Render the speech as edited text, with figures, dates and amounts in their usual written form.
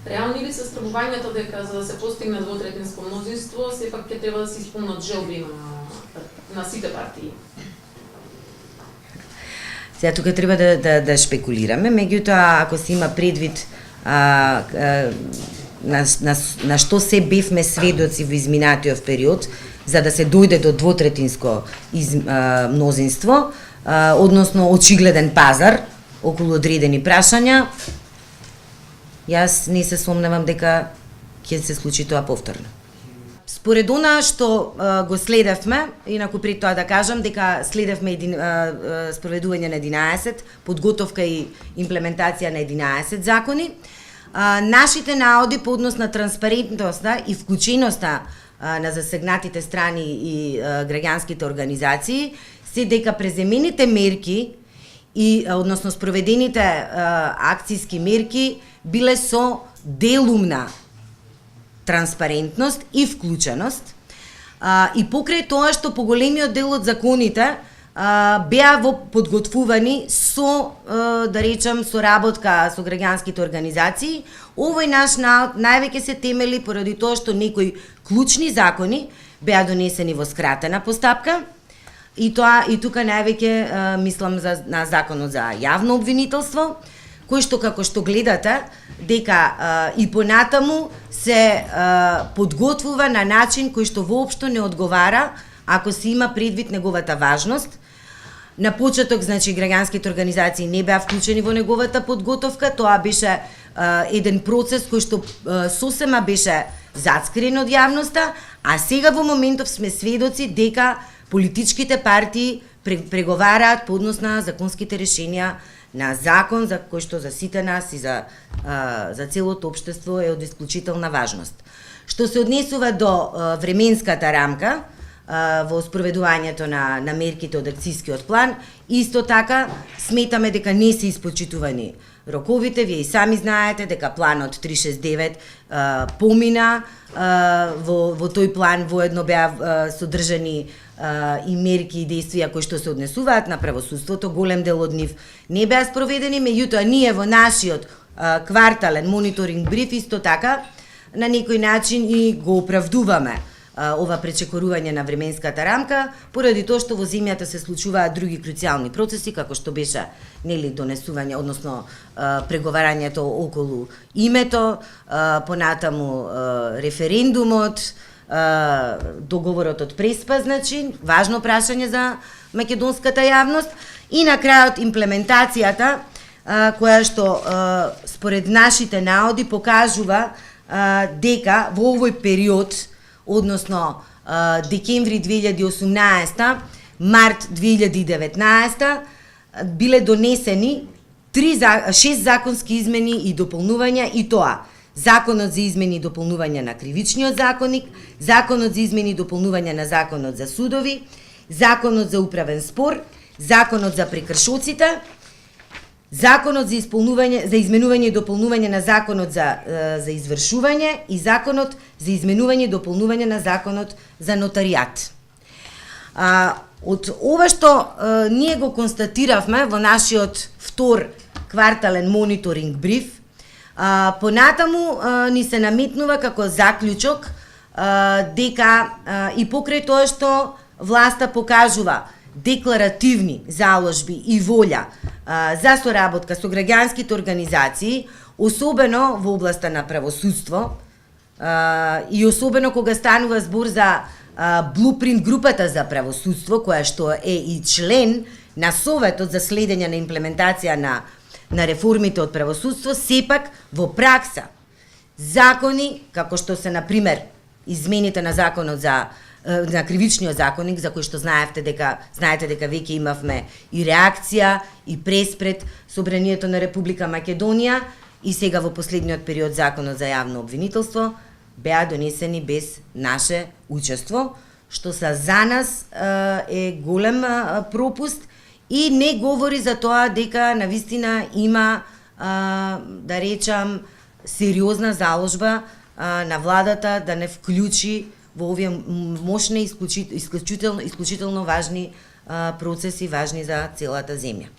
Реални ли се стравувањето дека за да се постигне двотретинско мнозинство, сепак ќе треба да се исполнат желби на сите партии? Сега тука треба да шпекулираме, меѓутоа ако се има предвид на што се бевме сведоци во изминатиот период, за да се дојде до двотретинско мнозинство, односно очигледен пазар околу одредени прашања, јас не се сомневам дека ќе се случи тоа повторно. Според она што го следевме, инаку пред тоа да кажам дека следевме спроведување на 11, подготовка и имплементација на 11 закони, нашите наоди по однос на транспарентноста и вклученоста на засегнатите страни и граѓанските организации се дека преземените мерки и односно спроведените акцијски мерки биле со делумна транспарентност и вклученост и покрај тоа што поголемиот дел од законите беа подготвувани со, да речем, соработка со граѓанските организации, овој наш наод највеќе се темели поради тоа што некои клучни закони беа донесени во скратена постапка, и тука највеќе мислам на законот за јавно обвинителство, кој што, како што гледате, дека и понатаму се подготвува на начин кој што воопшто не одговара, ако се има предвид неговата важност. На почеток, значи, граѓанските организации не беа вклучени во неговата подготовка, тоа беше еден процес кој што сосема беше зацкрен од јавноста, а сега во моментов сме сведоци дека политичките партии преговараат по однос на законските решенија на закон за кој што за сите нас и за целото општество е од исклучителна важност. Што се однесува до временската рамка во спроведувањето на мерките од акцијскиот план, исто така сметаме дека не се испочитувани роковите. Вие и сами знаете дека планот 369 помина, во тој план воедно беа содржани и мерки и действија кои што се однесуваат на правосудството. Голем дел од нив не беа спроведени, меѓутоа ние во нашиот квартален мониторинг бриф исто така на некој начин и го оправдуваме ова пречекорување на временската рамка, поради тоа што во земјата се случуваат други круцијални процеси, како што беше донесување, односно преговарањето околу името, понатаму референдумот, договорот од Преспа, значи, важно прашање за македонската јавност, и на крајот имплементацијата, која што според нашите наоди покажува дека во овој период, односно декември 2018, март 2019, биле донесени 6 законски измени и дополнувања, и тоа Законот за измени и дополнување на Кривичниот законник, Законот за измени и дополнување на Законот за судови, Законот за управен спор, Законот за прекршоците, Законот за изменување и дополнување на Законот за извршување и Законот за изменување и дополнување на Законот за нотаријат. Од ова што ние го констатиравме во нашиот втор квартален мониторинг бриф, понатаму ни се наметнува како заклучок дека и покрај тоа што власта покажува декларативни заложби и волја за соработка со граѓанските организации, особено во областа на правосудство и особено кога станува збор за Blueprint групата за правосудство, која што е и член на Советот за следење на имплементација на реформите од правосудство, сепак во пракса закони, како што се, например, измените на Законот на Кривичниот законник, за кој што знаете дека веќе имавме и реакција и преспред Собранието на Република Македонија, и сега во последниот период Законот за јавно обвинителство, беа донесени без наше учество, што за нас е голем пропуст и не говори за тоа дека навистина има, да речам, сериозна заложба на владата да не вклучи во овие мощни, исклучително важни процеси, важни за целата земја.